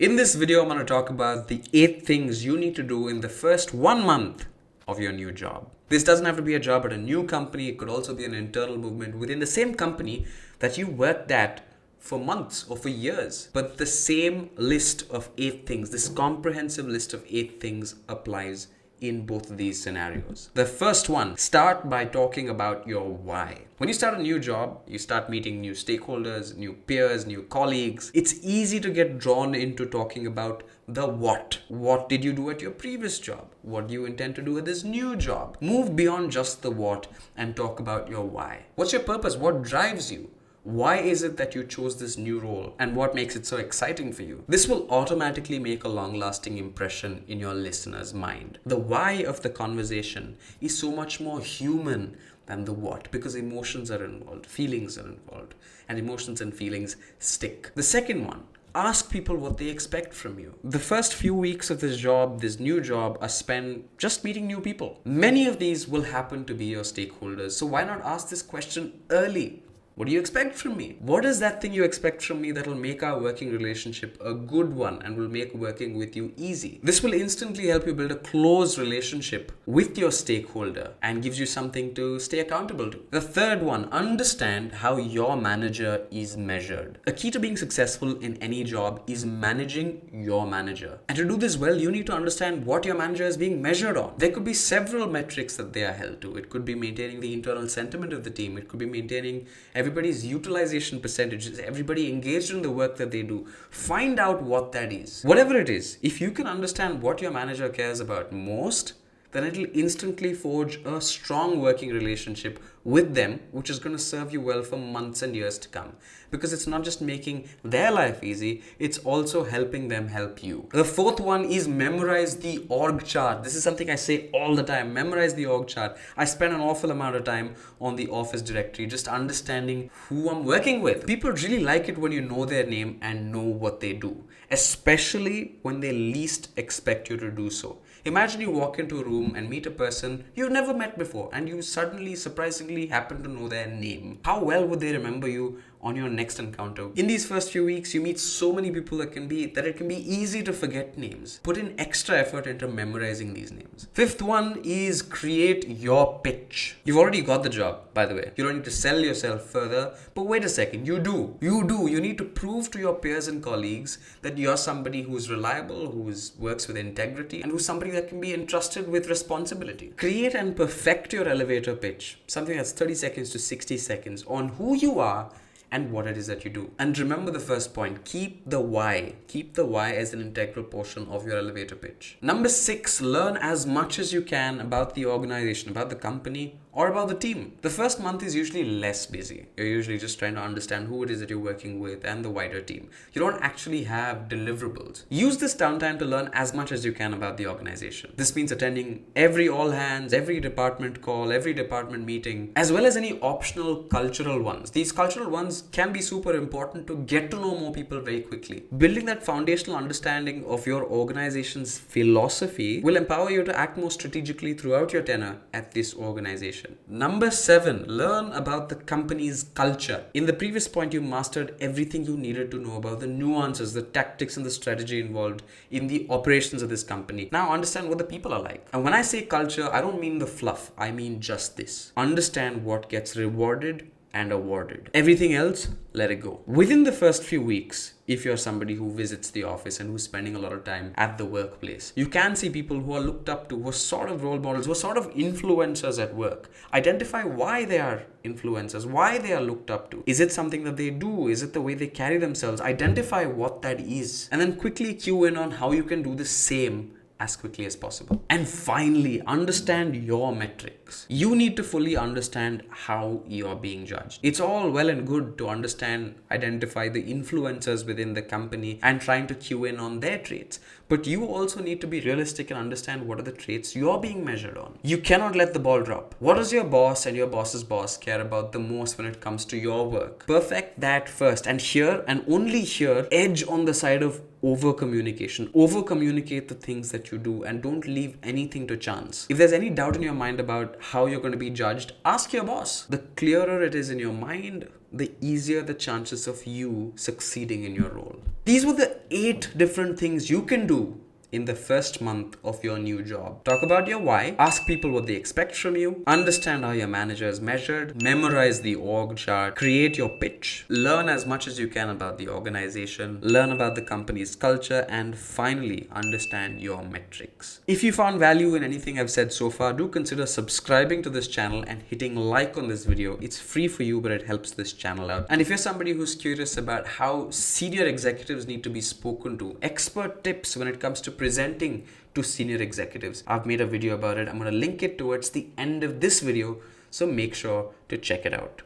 In this video, I'm going to talk about the 8 things you need to do in the first 1 month of your new job. This doesn't have to be a job at a new company. It could also be an internal movement within the same company that you worked at for months or for years. But the same list of 8 things, this comprehensive list of 8 things applies in both of these scenarios. The first one, start by talking about your why. When you start a new job, you start meeting new stakeholders, new peers, new colleagues. It's easy to get drawn into talking about the what. What did you do at your previous job? What do you intend to do at this new job? Move beyond just the what and talk about your why. What's your purpose? What drives you? Why is it that you chose this new role and what makes it so exciting for you? This will automatically make a long-lasting impression in your listener's mind. The why of the conversation is so much more human than the what, because emotions are involved, feelings are involved, and emotions and feelings stick. The second one, ask people what they expect from you. The first few weeks of this new job, are spent just meeting new people. Many of these will happen to be your stakeholders, so why not ask this question early? What do you expect from me? What is that thing you expect from me that will make our working relationship a good one and will make working with you easy? This will instantly help you build a close relationship with your stakeholder and gives you something to stay accountable to. The third one, understand how your manager is measured. A key to being successful in any job is managing your manager. And to do this well, you need to understand what your manager is being measured on. There could be several metrics that they are held to. It could be maintaining the internal sentiment of the team. It could be maintaining everybody's utilization percentages, everybody engaged in the work that they do. Find out what that is. Whatever it is, if you can understand what your manager cares about most, then it'll instantly forge a strong working relationship with them, which is going to serve you well for months and years to come. Because it's not just making their life easy, it's also helping them help you. The fourth one is memorize the org chart. This is something I say all the time. Memorize the org chart. I spend an awful amount of time on the office directory just understanding who I'm working with. People really like it when you know their name and know what they do, especially when they least expect you to do so. Imagine you walk into a room and meet a person you've never met before and you suddenly, surprisingly happen to know their name. How well would they remember you on your next encounter? In these first few weeks, you meet so many people that it can be easy to forget names. Put in extra effort into memorizing these names. Fifth one is create your pitch. You've already got the job, by the way. You don't need to sell yourself further, but wait a second, you do. You need to prove to your peers and colleagues that you're somebody who's reliable, works with integrity, and who's somebody that can be entrusted with responsibility. Create and perfect your elevator pitch, something that's 30 seconds to 60 seconds on who you are and what it is that you do. And remember the first point, keep the why. Keep the why as an integral portion of your elevator pitch. Number 6, learn as much as you can about the organization, about the company, or about the team. The first month is usually less busy. You're usually just trying to understand who it is that you're working with and the wider team. You don't actually have deliverables. Use this downtime to learn as much as you can about the organization. This means attending every all hands, every department call, every department meeting, as well as any optional cultural ones. These cultural ones can be super important to get to know more people very quickly. Building that foundational understanding of your organization's philosophy will empower you to act more strategically throughout your tenure at this organization. Number 7, learn about the company's culture. In the previous point, you mastered everything you needed to know about the nuances, the tactics, and the strategy involved in the operations of this company. Now understand what the people are like. And when I say culture, I don't mean the fluff. I mean just this. Understand what gets rewarded and awarded. Everything else, let it go. Within the first few weeks, if you're somebody who visits the office and who's spending a lot of time at the workplace, you can see people who are looked up to, who are sort of role models, who are sort of influencers at work. Identify why they are influencers, why they are looked up to. Is it something that they do? Is it the way they carry themselves? Identify what that is. And then quickly cue in on how you can do the same as quickly as possible. And finally, understand your metrics. You need to fully understand how you're being judged. It's all well and good to identify the influencers within the company and trying to cue in on their traits. But you also need to be realistic and understand what are the traits you're being measured on. You cannot let the ball drop. What does your boss and your boss's boss care about the most when it comes to your work? Perfect that first, and here and only here, edge on the side of over communication. Over communicate the things that you do and don't leave anything to chance. If there's any doubt in your mind about how you're going to be judged, ask your boss. The clearer it is in your mind, the easier the chances of you succeeding in your role. These were the 8 different things you can do in the first month of your new job. Talk about your why, ask people what they expect from you, understand how your manager is measured, memorize the org chart, create your pitch, learn as much as you can about the organization, learn about the company's culture, and finally understand your metrics. If you found value in anything I've said so far, do consider subscribing to this channel and hitting like on this video. It's free for you, but it helps this channel out. And if you're somebody who's curious about how senior executives need to be spoken to, expert tips when it comes to presenting to senior executives, I've made a video about it. I'm going to link it towards the end of this video, so make sure to check it out.